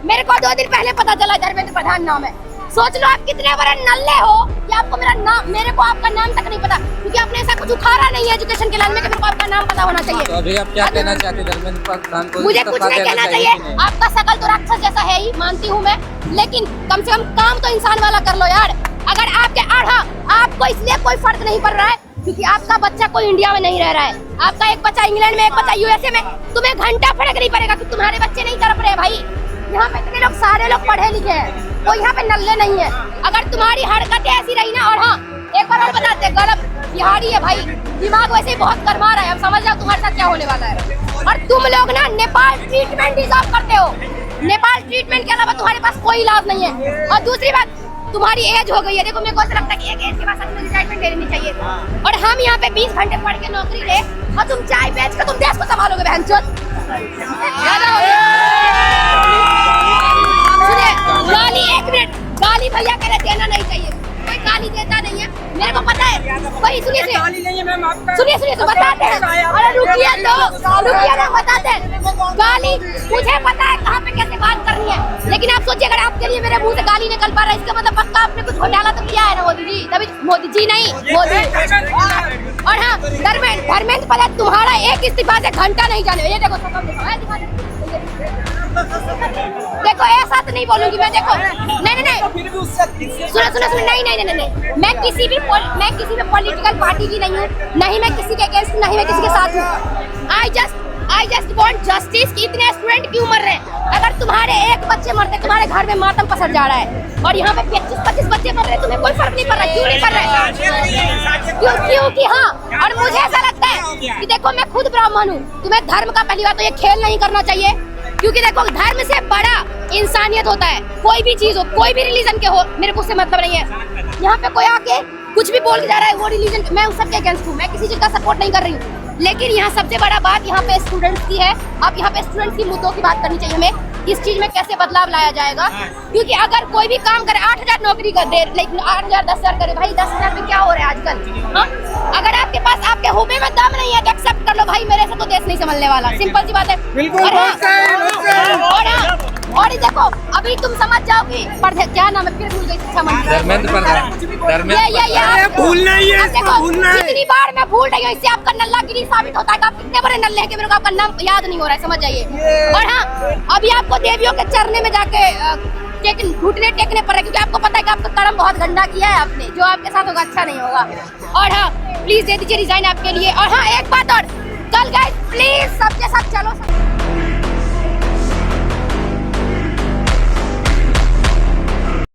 मेरे को 2 दिन पहले पता चला धर्मेंद्र प्रधान नाम है। सोच लो आप कितने बड़े नल्ले हो कि आपको मेरे को आपका नाम तक नहीं पता, क्योंकि आपने ऐसा कुछ उखाड़ा नहीं है एजुकेशन के लाइन में कि मेरे को आपका नाम पता होना चाहिए। तो अभी आप क्या कहना चाहते हैं धर्मेंद्र प्रधान को? मुझे कुछ नहीं कहना चाहिए। आपका शकल तो राक्षस जैसा है ही, मानती हूँ मैं, लेकिन कम से कम काम तो इंसान वाला कर लो यार। अगर आपके आपको इसलिए कोई फर्क नहीं पड़ रहा है क्योंकि आपका बच्चा कोई इंडिया में नहीं रह रहा है, आपका एक बच्चा इंग्लैंड में, एक बच्चा यूएसए में, तुम्हें घंटा फर्क नहीं पड़ेगा कि तुम्हारे बच्चे नहीं तड़प रहे। भाई यहाँ पे इतने लोग, सारे लोग पढ़े लिखे हैं, कोई यहाँ पे नल्ले नहीं है। अगर तुम्हारी हरकतें ऐसी रही ना, और हाँ एक बार और बताते हैं, गलत बिहारी है भाई, दिमाग वैसे ही बहुत गरमा रहा है, अब समझ जाओ तुम्हारे साथ क्या होने वाला है। और तुम लोग ना नेपाल ट्रीटमेंट डिजर्व करते हो, नेपाल ट्रीटमेंट के अलावा तुम्हारे पास कोई इलाज नहीं है। और दूसरी बात, तुम्हारी एज हो गई है, देखो मेरे को ऐसा लगता है कि एक एज के बाद तुम्हें रिटायरमेंट ले लेनी चाहिए। और हम यहाँ पे 20 घंटे पढ़ के नौकरी ले और तुम चाय बेच के तुम देश को संभालोगे बहनचोद। गाली, 1 मिनट, गाली भैया कह रहे देना नहीं चाहिए, कोई गाली देता नहीं है, मेरे को पता है। भाई सुनिए सुनिए बताते हैं, अरे रुकिए ना, बताते हैं। गाली मुझे पता है कहाँ पे कैसे बात करनी है, लेकिन आप सोचिए अगर आपके लिए मेरे मुंह से गाली निकल पा रहा है, इसका मतलब पक्का आपने कुछ घोटाला तो किया है ना मोदी जी, तभी मोदी जी नहीं मोदी। और हाँ धर्मेंद्र प्रधान, तुम्हारा एक इस्तीफा से घंटा नहीं जाने। ये देखो देखो ऐसा तो नहीं बोलूंगी मैं, देखो नहीं सुनो नहीं, मैं किसी भी पॉलिटिकल पार्टी की नहीं हूँ, नहीं मैं किसी के अगेंस्ट, नहीं मैं किसी के साथ हूँ। आई जस्ट वांट जस्टिस कि इतने स्टूडेंट क्यों मर रहे हैं। अगर तुम्हारे एक बच्चे मरते, तुम्हारे घर में मातम पसर जा रहा है, और यहाँ पे 25-25 बच्चे मर रहे हैं, तुम्हें कोई फर्क नहीं पड़ रहा। क्यों नहीं पड़ रहा है? क्योंकि हाँ, और मुझे ऐसा लगता है कि देखो मैं खुद ब्राह्मण हूँ, तुम्हें धर्म का पहली बात तो ये खेल नहीं करना चाहिए, क्योंकि देखो धर्म से बड़ा इंसानियत होता है। कोई भी चीज हो, कोई भी रिलीजन के हो, मेरे को उससे मतलब नहीं है। यहाँ पे कोई आके कुछ भी बोल के जा रहा है वो रिलीजन, मैं उस सबके अगेंस्ट हूँ, मैं किसी चीज का सपोर्ट नहीं कर रही हूँ। लेकिन यहाँ सबसे बड़ा बात यहाँ पे स्टूडेंट्स की है। आप यहाँ पे स्टूडेंट्स की मुद्दों की बात करनी चाहिए हमें, इस चीज में कैसे बदलाव लाया जाएगा। क्योंकि अगर कोई भी काम करे, 8,000 नौकरी कर दे, लेकिन 8,000 10,000 करे, भाई 10,000 में क्या हो रहा है आजकल। हाँ अगर आपके पास, आपके हुबे में दम नहीं है तो एक्सेप्ट कर लो भाई, मेरे से तो देश नहीं संभलने वाला, सिंपल सी बात है। और देखो अभी तुम समझ जाओगे, क्या नाम है, फिर भूल गई, शिक्षा मंत्री धर्मेंद्र प्रधान। भूलना ही है, कितनी बार मैं भूल रही हूँ, इससे आपका नल्लागिरी साबित होता है कि आप कितने बड़े नल्ले हैं कि मेरे को आपका नाम याद नहीं हो रहा है, समझ जाइए। और हाँ अभी आपको देवियों के चरने में जाके घुटने टेकने पड़ रहे, क्योंकि आपको पता है कि आपका कर्म बहुत गंदा किया है आपने, जो आपके साथ होगा अच्छा नहीं होगा। और हाँ प्लीज दे दीजिए रिजाइन आपके लिए। और हाँ एक बात और, कल गाइस प्लीज सबके साथ चलो।